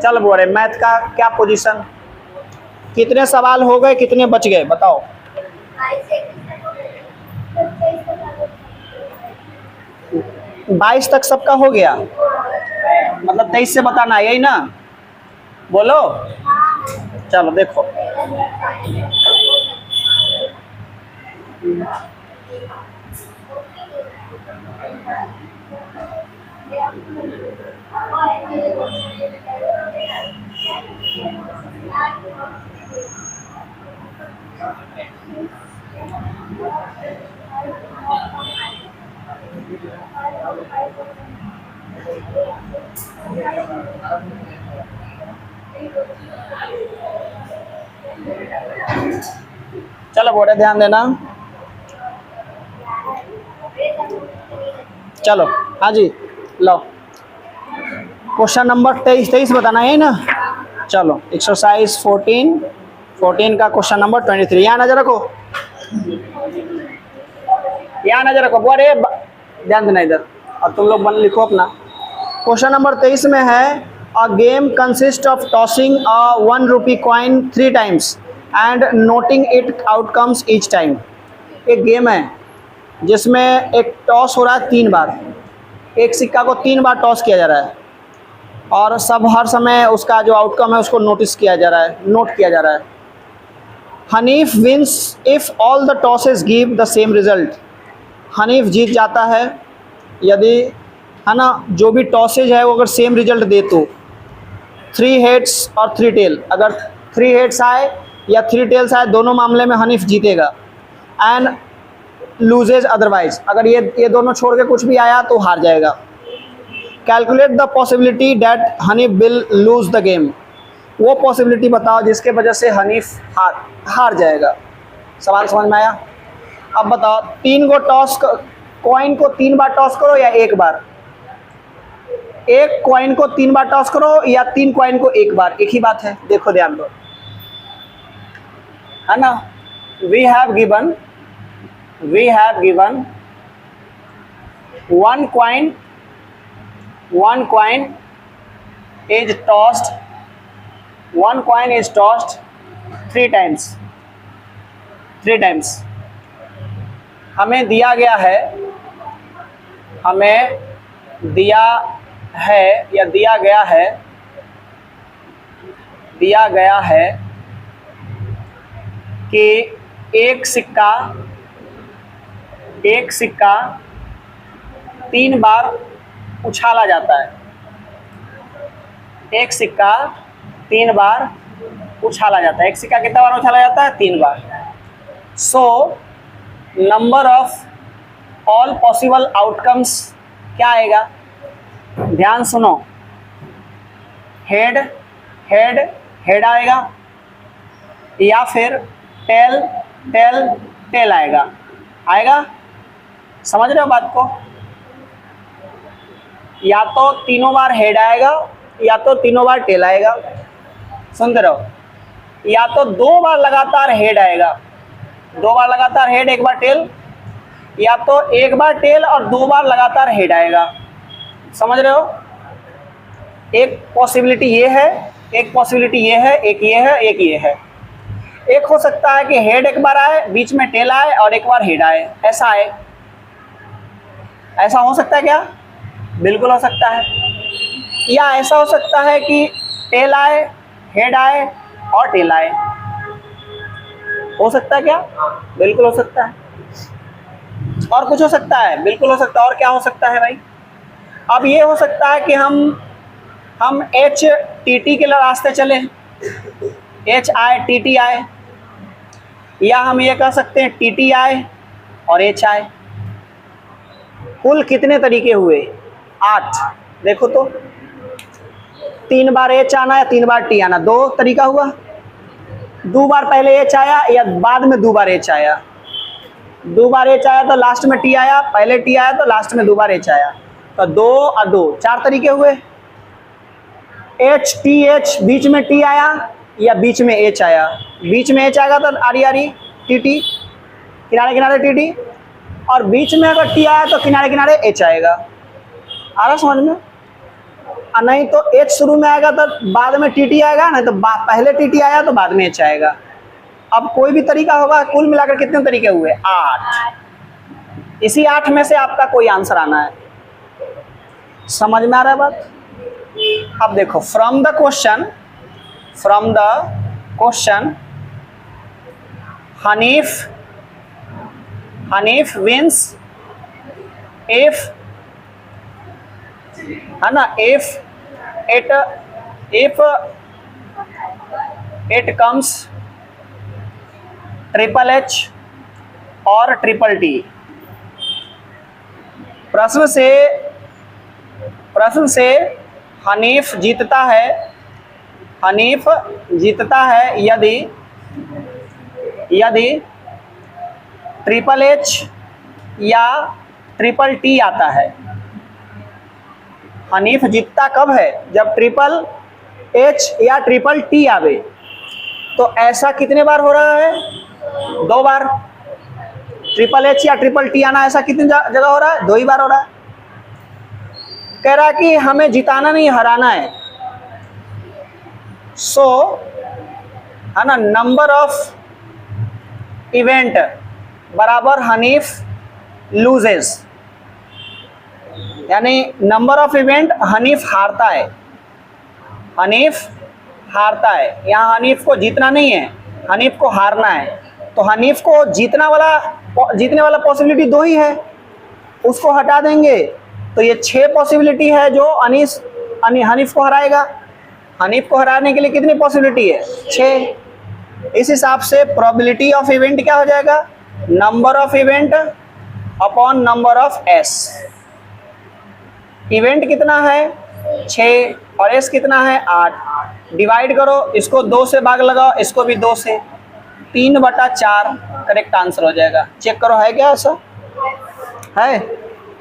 चल बोले मैथ का क्या पोजीशन, कितने सवाल हो गए, कितने बच गए बताओ। 22 तक सबका हो गया, मतलब 23 से बताना यही ना, बोलो। चलो देखो, चलो बोले ध्यान देना। चलो हाँ जी, लो क्वेश्चन नंबर 23 बताना है ना। चलो एक्सरसाइज 14 का क्वेश्चन नंबर 23, यहाँ नजर रखो, यहाँ नजर रखो, अरे ध्यान देना इधर, और तुम लोग बन लिखो अपना। क्वेश्चन नंबर 23 में है a game consist of tossing a 1 rupee coin 3 times and noting it outcomes each time. एक गेम है जिसमें एक टॉस हो रहा है 3 बार, एक सिक्का को 3 बार टॉस किया जा रहा है और सब हर समय उसका जो आउटकम है उसको नोटिस किया जा रहा है, नोट किया जा रहा है। Hanif wins if all the tosses give the same result. Hanif जीत जाता है यदि, है ना, जो भी टॉसेज है वो अगर सेम रिजल्ट दे तो। 3 हेड्स और 3 टेल, अगर 3 हेड्स आए या 3 टेल्स आए दोनों मामले में हनीफ जीतेगा। एंड लूजेज अदरवाइज, अगर ये दोनों छोड़ के कुछ भी आया तो हार जाएगा। Calculate the possibility that Hanif will lose the game. वो पॉसिबिलिटी बताओ जिसके वजह से हनीफ हार जाएगा। सवाल समझ में आया? अब बताओ 3 को टॉस, कॉइन को 3 बार टॉस करो या एक बार, एक कॉइन को 3 बार टॉस करो या 3 कॉइन को एक बार, एक ही बात है। देखो ध्यान दो, है ना, we have given 1 coin is tossed, 1 coin is tossed 3 times। हमें दिया गया है, कि एक सिक्का 3 बार उछाला जाता है। एक सिक्का 3 बार उछाला जाता है। एक सिक्का कितना बार उछाला जाता है? 3 बार। So number of all possible outcomes क्या आएगा? ध्यान सुनो, हेड आएगा या फिर टेल आएगा। समझ रहे हो बात को? या तो तीनों बार हेड आएगा या तो तीनों बार टेल आएगा। सुनते रहो, या तो 2 बार लगातार हेड आएगा, 2 बार लगातार हेड 1 बार टेल, या तो 1 बार टेल और 2 बार लगातार हेड आएगा। समझ रहे हो? एक पॉसिबिलिटी ये है, एक पॉसिबिलिटी ये है, एक ये है, एक ये है। एक हो सकता है कि हेड 1 बार आए, बीच में टेल आए और 1 बार हेड आए, ऐसा आए। ऐसा हो सकता है क्या? बिल्कुल हो सकता है। या ऐसा हो सकता है कि टेल आए, हेड आए और टेल आए। हो सकता है क्या? बिल्कुल हो सकता है। और कुछ हो सकता है? बिल्कुल हो सकता है। और क्या हो सकता है भाई? अब ये हो सकता है कि हम HTT के रास्ते चले, HITT आए, या हम ये कह सकते हैं TT आए और H आए। कुल कितने तरीके हुए? 8। देखो तो 3 बार H आना या 3 बार T आना, 2 तरीका हुआ। 2 बार पहले H आया या बाद में 2 बार H आया। 2 बार H आया तो लास्ट में T आया, पहले T आया तो लास्ट में 2 बार H आया, तो 2 और 2 4 तरीके हुए। HTH बीच में T आया या बीच में H आया। बीच में H आएगा तो आरी TT, किनारे किनारे TT, और बीच में अगर T आया तो किनारे किनारे H आएगा। आ रहा समझ में? नहीं तो एच शुरू में आएगा तो बाद में टी टी आएगा, नहीं तो पहले टी टी आया तो बाद में एच आएगा। अब कोई भी तरीका होगा, कुल मिलाकर कितने तरीके हुए? 8। इसी 8 में से आपका कोई आंसर आना है। समझ में आ रहा है बात? अब देखो, from the question Hanif wins if, है ना, if it comes triple H और ट्रिपल टी। प्रश्न से हनीफ जीतता है यदि ट्रिपल एच या ट्रिपल टी आता है। हनीफ जीतता कब है? जब ट्रिपल एच या ट्रिपल टी आवे। तो ऐसा कितने बार हो रहा है? 2 बार। ट्रिपल एच या ट्रिपल टी आना ऐसा कितनी जगह हो रहा है? 2 ही बार हो रहा है। कह रहा है कि हमें जिताना नहीं, हराना है। सो है ना, नंबर ऑफ इवेंट बराबर हनीफ लूजेस, यानी नंबर ऑफ इवेंट हनीफ हारता है। यहाँ हनीफ को जीतना नहीं है, हनीफ को हारना है। तो हनीफ को जीतने वाला पॉसिबिलिटी 2 ही है, उसको हटा देंगे तो ये 6 पॉसिबिलिटी है जो हनीफ को हराएगा। हनीफ को हराने के लिए कितनी पॉसिबिलिटी है? 6। इस हिसाब से प्रोबेबिलिटी ऑफ इवेंट क्या हो जाएगा? Number of event upon number of S. Event कितना है? 6 और एस कितना है? 8। डिवाइड करो, इसको 2 से भाग लगाओ, इसको भी 2 से, 3/4 करेक्ट आंसर हो जाएगा। चेक करो है क्या ऐसा है?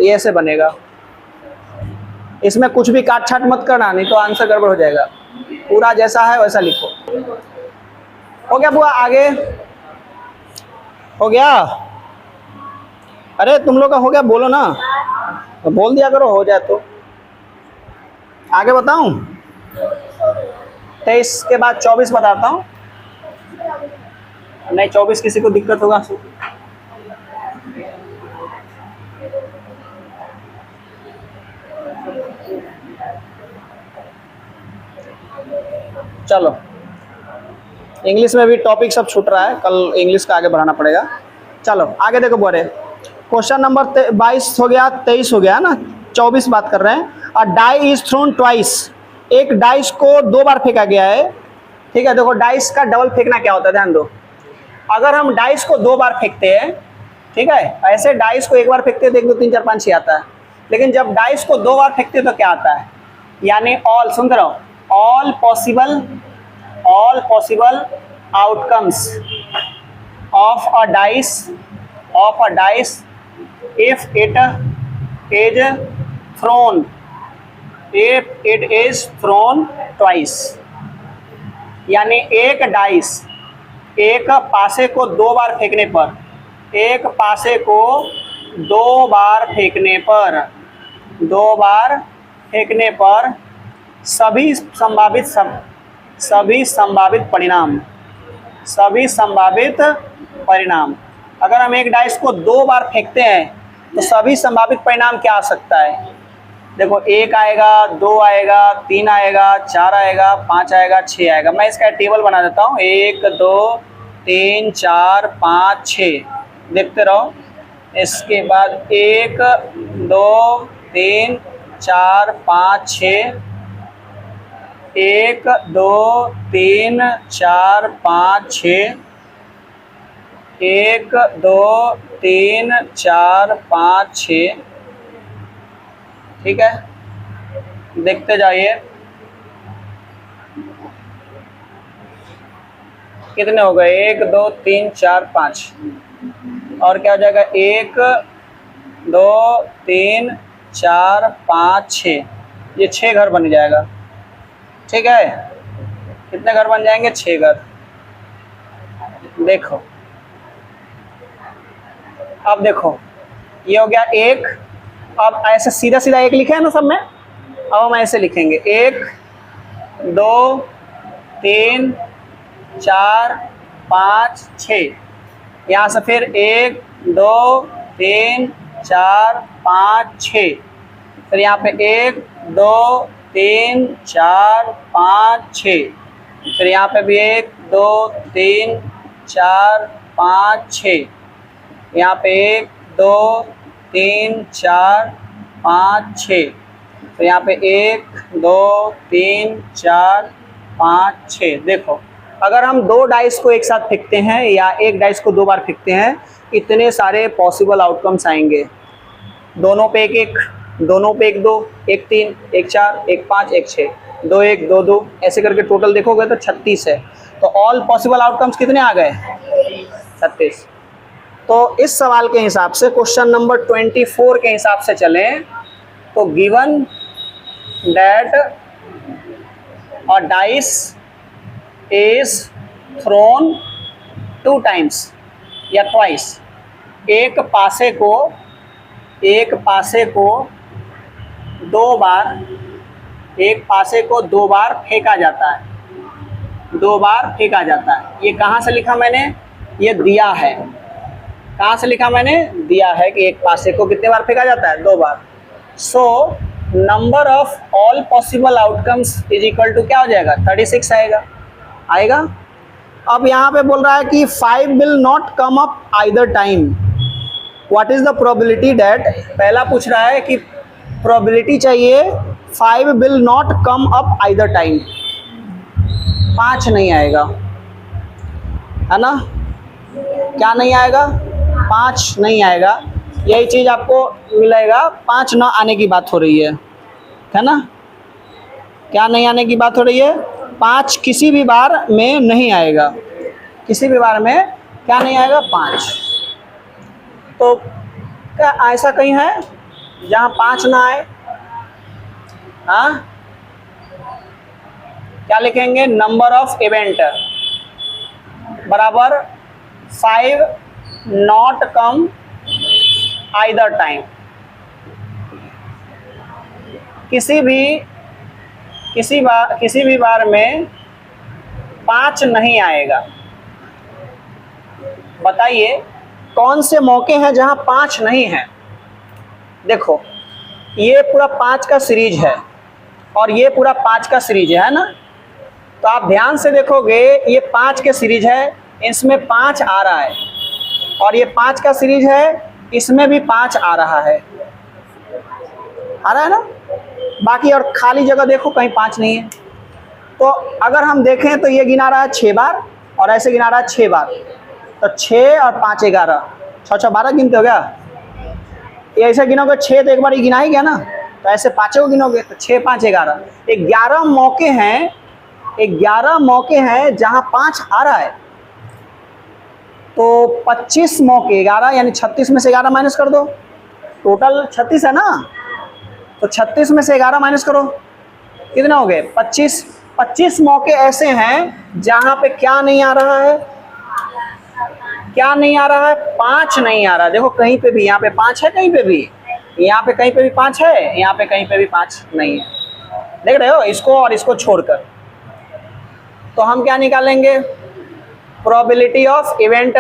ये ऐसे बनेगा। इसमें कुछ भी काट छाट मत करना, नहीं तो आंसर गड़बड़ हो जाएगा। पूरा जैसा है वैसा लिखो। हो गया बुआ? आगे हो गया? अरे तुम लोग का हो गया? बोलो ना, बोल दिया करो, हो जाए तो। आगे बताऊं? 23 के बाद 24 बताता हूँ। नहीं 24 किसी को दिक्कत होगा? चलो, इंग्लिश में भी टॉपिक सब छूट रहा है, कल इंग्लिश का आगे बढ़ाना पड़ेगा। चलो आगे देखो बोरे, क्वेश्चन नंबर 22 हो गया, 23 हो गया ना, 24 बात कर रहे हैं। अ डाई इज थ्रोन ट्वाइस, एक डाइस को 2 बार फेंका गया है। ठीक है, देखो डाइस का डबल फेंकना क्या होता है, ध्यान दो। अगर हम डाइस को 2 बार फेंकते हैं, ठीक है, ऐसे डाइस को 1 बार फेंकते हैं तो 1 2 3 4 5 6 आता है। लेकिन जब डाइस को 2 बार फेंकते हैं तो क्या आता है? यानी ऑल, सुनते रहो, all possible outcomes of a dice if it is thrown twice, यानी एक डाइस, एक पासे को 2 बार फेंकने पर, एक पासे को 2 बार फेंकने पर सभी संभावित परिणाम, अगर हम एक डाइस को 2 बार फेंकते हैं तो सभी संभावित परिणाम क्या आ सकता है? देखो 1 आएगा, 2 आएगा, 3 आएगा, 4 आएगा, 5 आएगा, 6 आएगा। मैं इसका टेबल बना देता हूँ, 1 2 3 4 5 6, देखते रहो। इसके बाद 1 2 3 4 5 6, 1 2 3 4 5 6, 1 2 3 4 5 6, ठीक है, देखते जाइए कितने हो गए, 1 2 3 4 5, और क्या हो जाएगा, 1 2 3 4 5 6, ये 6 घर बन जाएगा। ठीक है, कितने घर बन जाएंगे? 6 घर। देखो अब देखो, ये हो गया 1। अब ऐसे सीधा सीधा 1 लिखे है ना सब में, अब हम ऐसे लिखेंगे 1 2 3 4 5 6। यहाँ से फिर 1 2 3 4 5 6। फिर यहाँ पे 1 2 3 4 5 6। फिर यहाँ पे भी 1 2 3 4 5 6। यहाँ पे 1 2 3 4 5 6। फिर यहाँ पे 1 2 3 4 5 6। देखो अगर हम 2 डाइस को एक साथ फेंकते हैं या एक डाइस को 2 बार फेंकते हैं, इतने सारे पॉसिबल आउटकम्स आएंगे। दोनों पे 1 1, दोनों पे 1 2, 1 3, 1 4, 1 5, 1 6, 2 1 2 2, ऐसे करके टोटल देखोगे तो 36 है। तो ऑल पॉसिबल आउटकम्स कितने आ गए? 36। तो इस सवाल के हिसाब से क्वेश्चन नंबर 24 के हिसाब से चलें तो given that a dice is throne 2 times या ट्वाइस। एक पासे को 2 बार, एक पासे को 2 बार फेंका जाता है, 2 बार फेंका जाता है। ये कहाँ से लिखा मैंने? ये दिया है। कहाँ से लिखा मैंने? दिया है कि एक पासे को कितने बार फेंका जाता है? 2 बार। So number of all possible outcomes is equal to क्या हो जाएगा? 36 आएगा। अब यहाँ पे बोल रहा है कि 5 will not come up either time. What is the probability that, पहला पूछ रहा है कि प्रोबेबिलिटी चाहिए 5 will not come up either time. 5 नहीं आएगा, है ना? क्या नहीं आएगा? 5 नहीं आएगा। यही चीज़ आपको मिलेगा। 5 ना आने की बात हो रही है ना? क्या नहीं आने की बात हो रही है? 5 किसी भी बार में नहीं आएगा। किसी भी बार में क्या नहीं आएगा? 5। तो क्या ऐसा कहीं है जहाँ 5 ना आए? हाँ, क्या लिखेंगे? नंबर ऑफ इवेंट बराबर 5 नॉट कम आइदर टाइम। किसी भी बार में 5 नहीं आएगा। बताइए कौन से मौके हैं जहां 5 नहीं है? देखो ये पूरा 5 का सीरीज है और ये पूरा 5 का सीरीज है ना? तो आप ध्यान से देखोगे ये 5 के सीरीज है, इसमें 5 आ रहा है, और ये 5 का सीरीज है, इसमें भी 5 आ रहा है ना? बाकी और खाली जगह देखो कहीं 5 नहीं है। तो अगर हम देखें तो ये गिना रहा है 6 बार और ऐसे गिना रहा है 6 बार। तो 6 और 5 11, 6 6 12 गिनते हो क्या? ये ऐसे गिनोगे 6 तो एक बार ही गिना ही गया ना, तो ऐसे 5 को गिनोगे तो 6 5 11। 11 मौके हैं, 11 मौके हैं जहां 5 आ रहा है। तो 25 मौके 11 यानी 36 में से 11 माइनस कर दो, टोटल 36 है ना? तो 36 में से 11 माइनस करो, कितना हो गए? 25। 25 मौके ऐसे हैं जहां पे क्या नहीं आ रहा है? क्या नहीं आ रहा है? 5 नहीं आ रहा। देखो कहीं पे भी, यहाँ पे 5 है, कहीं पे भी, यहाँ पे कहीं पे भी 5 है, यहाँ पे कहीं पे भी 5 नहीं है। देख रहे हो इसको और इसको छोड़कर। तो हम क्या निकालेंगे? प्रोबेबिलिटी ऑफ इवेंट,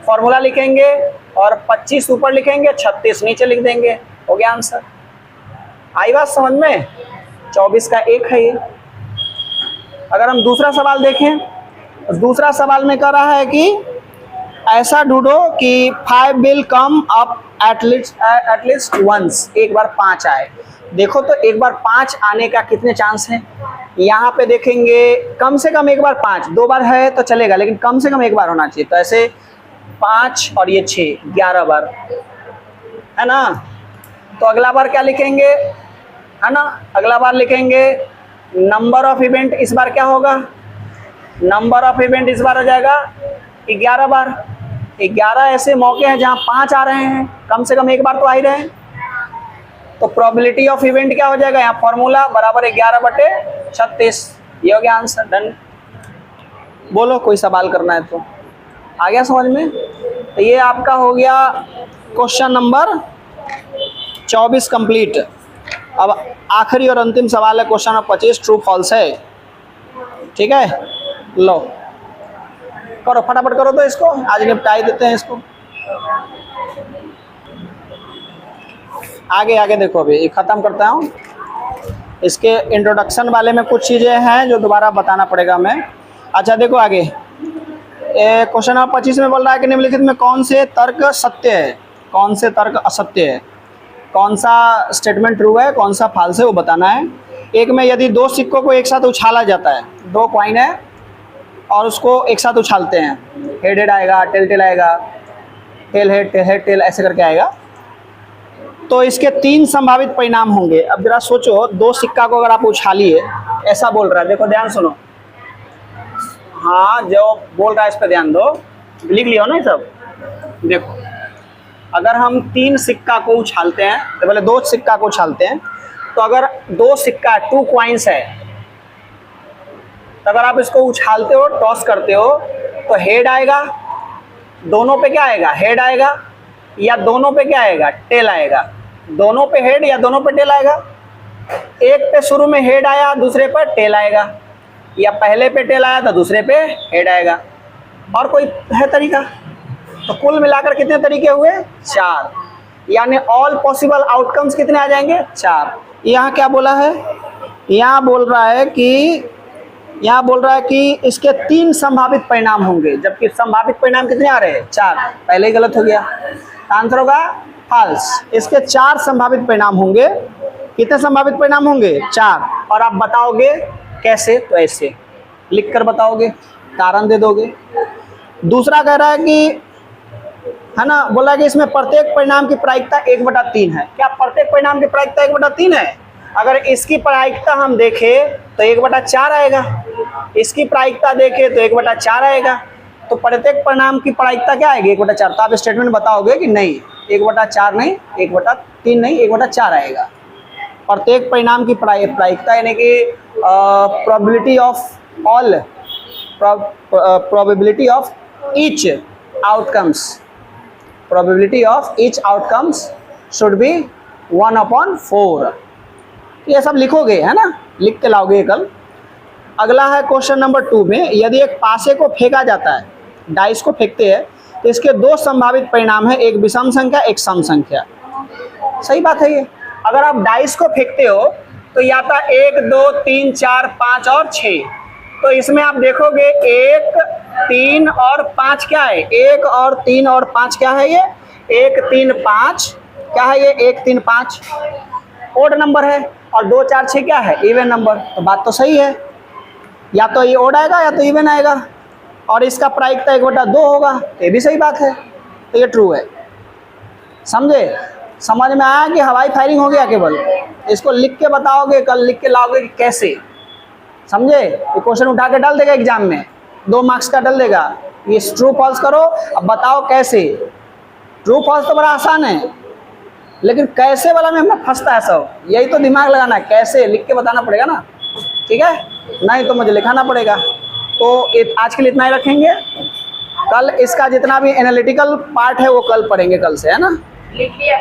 फॉर्मूला लिखेंगे और 25 ऊपर लिखेंगे, 36 नीचे लिख देंगे, हो गया आंसर। आई बात समझ में? 24 का 1 है ये। अगर हम दूसरा सवाल देखें, दूसरा सवाल में कह रहा है कि ऐसा ढूंढो कि 5 will come up at least once, एक बार 5 आए। देखो तो एक बार 5 आने का कितने चांस हैं? यहाँ पे देखेंगे कम से कम एक बार 5, 2 बार है तो चलेगा, लेकिन कम से कम एक बार होना चाहिए। तो ऐसे 5 और ये 6, 11 बार, है ना? तो अगला बार क्या लिखेंगे, है ना? अगला बार लिखेंगे नंबर ऑफ इवेंट। इस बार क्या होगा? नंबर ऑफ इवेंट इस बार हो जाएगा 11 बार। 11 ऐसे मौके हैं जहां 5 आ रहे हैं, कम से कम एक बार तो आ ही रहे हैं। तो प्रोबेबिलिटी ऑफ इवेंट क्या हो जाएगा? यहाँ फॉर्मूला बराबर 11/36। ये हो गया आंसर। डन। बोलो कोई सवाल करना है तो। आ गया समझ में? तो ये आपका हो गया क्वेश्चन नंबर 24 कंप्लीट। अब आखिरी और अंतिम सवाल है, क्वेश्चन नंबर 25, ट्रू फॉल्स है। ठीक है, लो करो फटाफट करो तो इसको, आज निपटाई देते हैं इसको। आगे आगे देखो, अभी ख़त्म करता हूँ। इसके इंट्रोडक्शन वाले में कुछ चीज़ें हैं जो दोबारा बताना पड़ेगा हमें। अच्छा देखो आगे, क्वेश्चन नंबर 25 में बोल रहा है कि निम्नलिखित में कौन से तर्क सत्य है, कौन से तर्क असत्य है, कौन सा स्टेटमेंट ट्रू है, कौन सा फॉल्स है, वो बताना है। एक में यदि दो सिक्कों को एक साथ उछाला जाता है, दो कॉइन है और उसको एक साथ उछालते हैं, हेड हेड आएगा, टेल टेल आएगा, टेल हेड टेल ऐसे करके आएगा, तो इसके 3 संभावित परिणाम होंगे। अब जरा सोचो, दो सिक्का को अगर आप उछालिए, ऐसा बोल रहा है, देखो ध्यान सुनो, हाँ जो बोल रहा है इस पर ध्यान दो, लिख लियो ना ये सब। देखो अगर हम 3 सिक्का को उछालते हैं, तो पहले 2 सिक्का को उछालते हैं, तो अगर 2 सिक्का 2 कॉइन्स है, तो अगर आप इसको उछालते हो, टॉस करते हो, तो हेड आएगा, दोनों पे क्या आएगा, हेड आएगा, या दोनों पे क्या आएगा, टेल आएगा। दोनों पे हेड या दोनों पे टेल आएगा। एक पे शुरू में हेड आया, दूसरे पर टेल आएगा, या पहले पे टेल आया तो दूसरे पे हेड आएगा। और कोई है तरीका? तो कुल मिलाकर कितने तरीके हुए, 4, यानी ऑल पॉसिबल आउटकम्स कितने आ जाएंगे, 4। यहाँ क्या बोला है, यहाँ बोल रहा है कि इसके 3 संभावित परिणाम होंगे, जबकि संभावित परिणाम कितने आ रहे हैं, 4। पहले ही गलत हो गया, आंसर होगा फॉल्स। इसके 4 संभावित परिणाम होंगे। कितने संभावित परिणाम होंगे, 4। और आप बताओगे कैसे, तो ऐसे लिख कर बताओगे, कारण दे दोगे। दूसरा कह रहा है कि, है ना, बोला कि इसमें प्रत्येक परिणाम की प्रायिकता 1/3 है। क्या प्रत्येक परिणाम की प्रायिकता 1/3 है? अगर इसकी प्रायिकता हम देखें तो 1/4 आएगा, इसकी प्रायिकता देखें तो 1/4 आएगा, तो प्रत्येक परिणाम की प्रायिकता क्या आएगी, 1/4। तो आप स्टेटमेंट बताओगे कि नहीं 1/4 नहीं, 1/3 नहीं, 1/4 आएगा। प्रत्येक परिणाम की प्रायिकता यानी कि probability of each outcomes should be 1/4। ये सब लिखोगे, है ना, लिख के लाओगे कल। अगला है क्वेश्चन नंबर 2 में, यदि एक पासे को फेंका जाता है, डाइस को फेंकते हैं, तो इसके 2 संभावित परिणाम है, एक विषम संख्या, एक सम संख्या। सही बात है ये। अगर आप डाइस को फेंकते हो तो या तो 1 2 3 4 5 और 6, तो इसमें आप देखोगे 1 3 और 5 क्या है, 1 और 3 और 5 क्या है, ये 1 3 5 क्या है, ये 1 3 5 ओड नंबर है, और 2 4 6 क्या है, इवन नंबर। तो बात तो सही है, या तो ये ओड आएगा या तो इवन आएगा, और इसका प्रायिकता 1/2 होगा, ये भी सही बात है, तो ये ट्रू है। समझे, समझ में आया कि हवाई फायरिंग हो गया केवल? इसको लिख के बताओगे, कल लिख के लाओगे कि कैसे, समझे। ये क्वेश्चन उठा के डाल देगा एग्जाम में, 2 मार्क्स का डाल देगा, ये ट्रू फॉल्स करो, अब बताओ कैसे। ट्रू फॉल्स तो बड़ा आसान है, लेकिन कैसे वाला में हमें फंसता है सब, यही तो दिमाग लगाना है, कैसे लिख के बताना पड़ेगा ना, ठीक है, नहीं तो मुझे लिखाना पड़ेगा। तो आज के लिए इतना ही रखेंगे, कल इसका जितना भी एनालिटिकल पार्ट है वो कल पढ़ेंगे, कल से, है ना। लिख लिया।